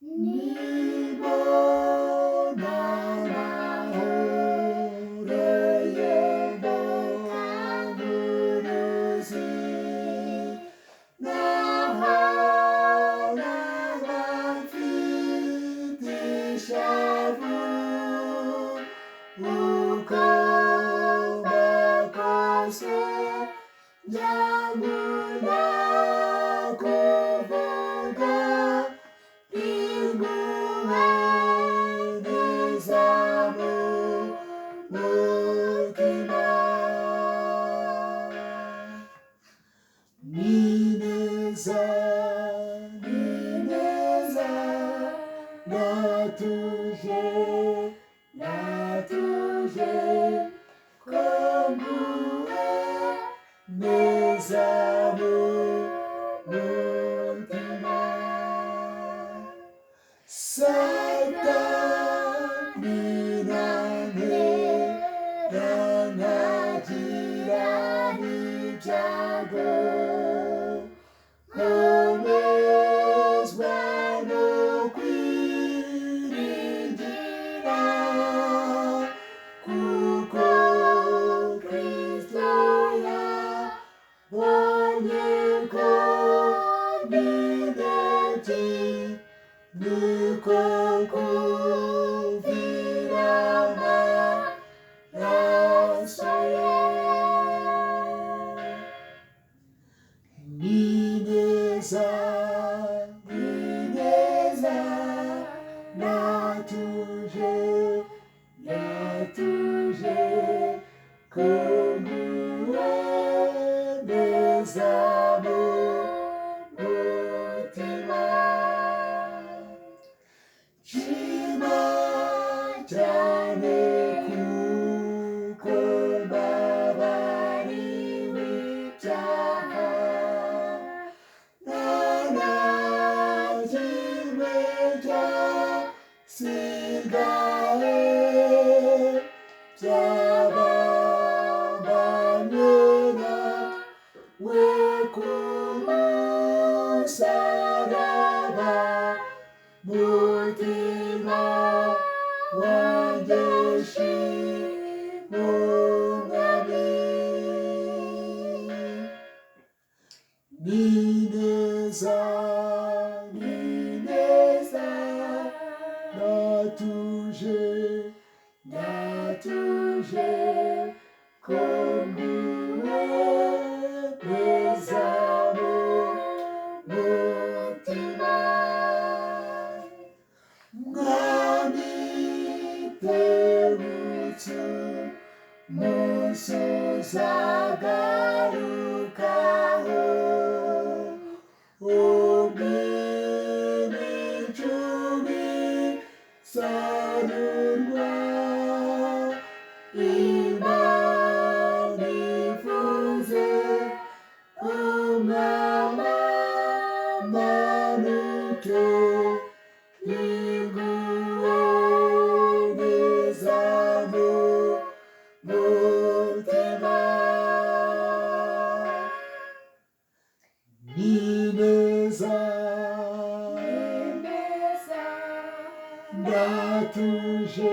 nibona amahoro y'ubukanguruzi nahora bafite ishavu uko bakose nyabuna kuvuga impuhwe zabo mutima nineza natuje kombuwe neza mu mutima Satani nanyagira n'ibyago komezwa no kwiringira kuko Kristo yabonye ko n'intege niko kumvira amaraso ye nineza natuje kombuwe neza mu mutima shima cyane kuko mbabariwe ibyaha nta kimwe cyasigaye byababanye nawe ku musaraba mutima wanjye shima umwami nineza natuje kombuwe neza mu mutima mwami terutse umunsi uzagarukaho imico sarurwa Imana ivuze umwami amanuke inguwe neza mu mutima nineza natuje